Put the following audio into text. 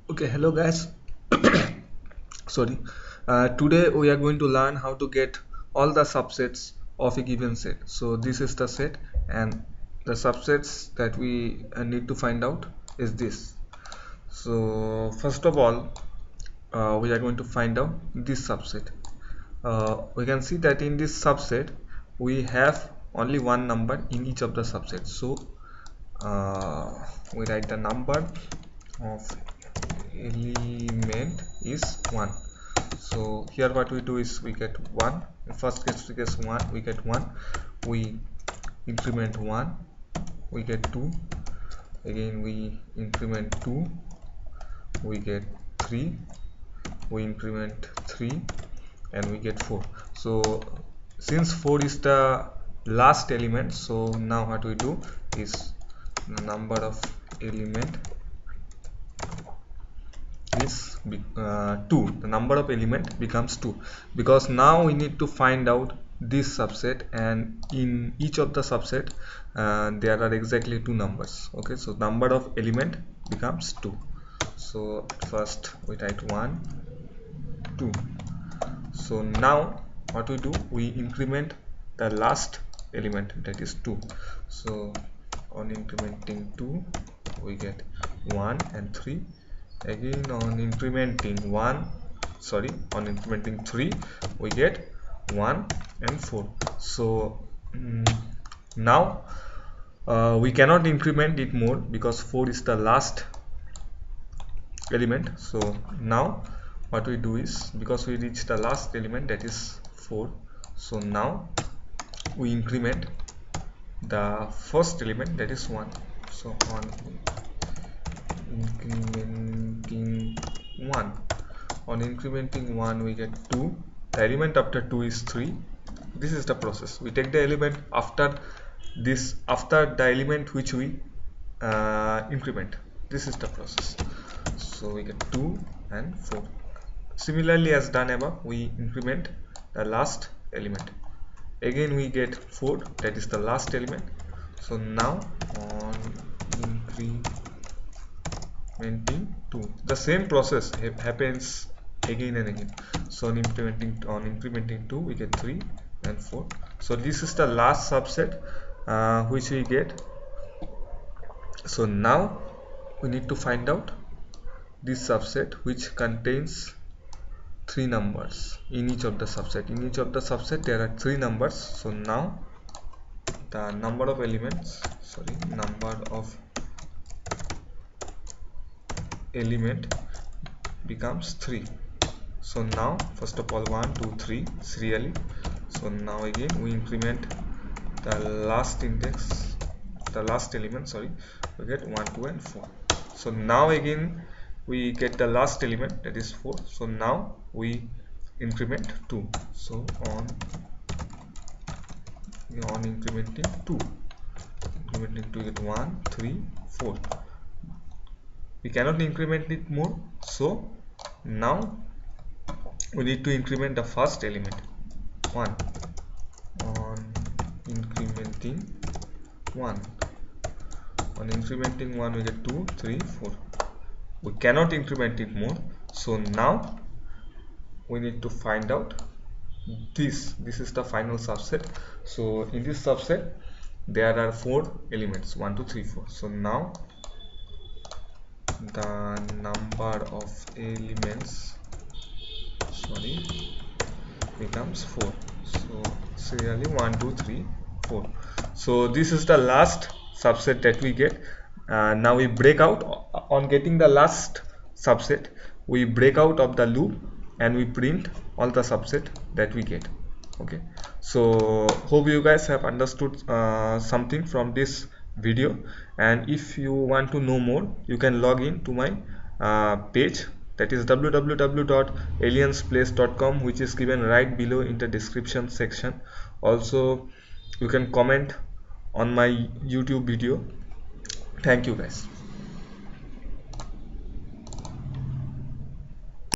Okay, hello guys. Sorry. Today we are going to learn how to get all the subsets of a given set. So this is the set, and the subsets that we need to find out is this. So first of all, we are going to find out this subset. We can see that in this subset we have only one number in each of the subsets. So we write the number of element is 1. So here what we do is we get 1. In first case we get 1, we get 1, we increment 1, we get 2, again we increment 2, we get 3, we increment 3, and we get 4. So since 4 is the last element, so now what we do is the number of element is 2. The number of element becomes 2, because now we need to find out this subset, and in each of the subset there are exactly 2 numbers. Okay, so number of element becomes 2. So first we write 1, 2. So now what we do, we increment the last element, that is 2. So on incrementing 2 we get 1 and 3. Again on incrementing 3 we get 1 and 4. So now we cannot increment it more because 4 is the last element. So now what we do is, because we reach the last element, that is 4, so now we increment the first element, that is 1. So on incrementing 1, on incrementing 1 we get 2. The element after 2 is 3. This is the process. We take the element after the element which we increment. This is the process. So we get 2 and 4. Similarly as done above, we increment the last element. Again we get 4, that is the last element. So now on incrementing 2, the same process happens again and again. So on incrementing 2 we get 3 and 4. So this is the last subset which we get. So now we need to find out this subset which contains 3 numbers in each of the subset. In each of the subset there are 3 numbers. So now the number of element becomes 3. So now first of all 1, 2, 3 serially. So now again we increment the last element, we get 1, 2 and 4. So now again we get the last element, that is 4. So now we increment 2. So on incrementing 2 get 1, 3, 4. We cannot increment it more, so now we need to increment the first element, 1. On incrementing 1 we get 2, 3, 4. We cannot increment it more, so now we need to find out this is the final subset. So in this subset there are 4 elements, 1, 2, 3, 4. So now the number of elements becomes 4. So serially 1, 2, 3, 4. So this is the last subset that we get. Now we break out. On getting the last subset, we break out of the loop and we print all the subset that we get. Okay, so hope you guys have understood something from this video, and if you want to know more, you can log in to my page, that is www.aliensplace.com, which is given right below in the description section. Also you can comment on my YouTube video. Thank you guys.